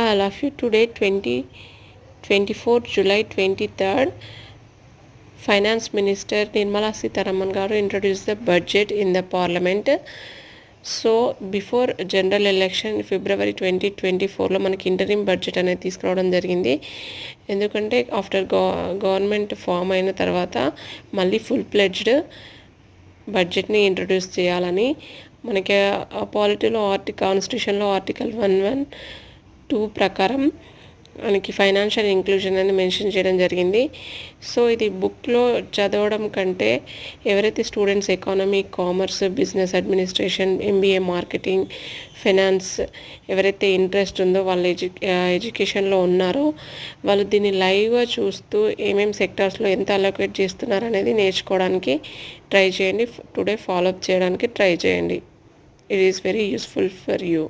all of you. Today 24 July 23rd, Finance Minister Nirmala Sitharaman garu introduced the budget in the parliament. So before general election February 2024లో మనకి interim budget అనేది తీసుకురావడం జరిగింది. ఎందుకంటే after government form అయిన తర్వాత మళ్ళీ ఫుల్ ప్లెడ్జ్డ్ బడ్జెట్ని ఇంట్రడ్యూస్ చేయాలని మనకి పాలిటీలో కాన్స్టిట్యూషన్లో ఆర్టికల్ 112 ప్రకారం మనకి ఫైనాన్షియల్ ఇంక్లూజన్ అని మెన్షన్ చేయడం జరిగింది. సో ఇది బుక్లో చదవడం కంటే ఎవరైతే students economy, commerce, business administration, MBA, marketing, finance ఎవరైతే ఇంట్రెస్ట్ ఉందో వాళ్ళ ఎడ్యుకేషన్లో ఉన్నారో వాళ్ళు దీన్ని లైవ్గా చూస్తూ ఏమేమి సెక్టార్స్లో ఎంత అలొకేట్ చేస్తున్నారు అనేది నేర్చుకోవడానికి ట్రై చేయండి. టుడే ఫాలోఅప్ చేయడానికి ట్రై చేయండి. It is very useful for you.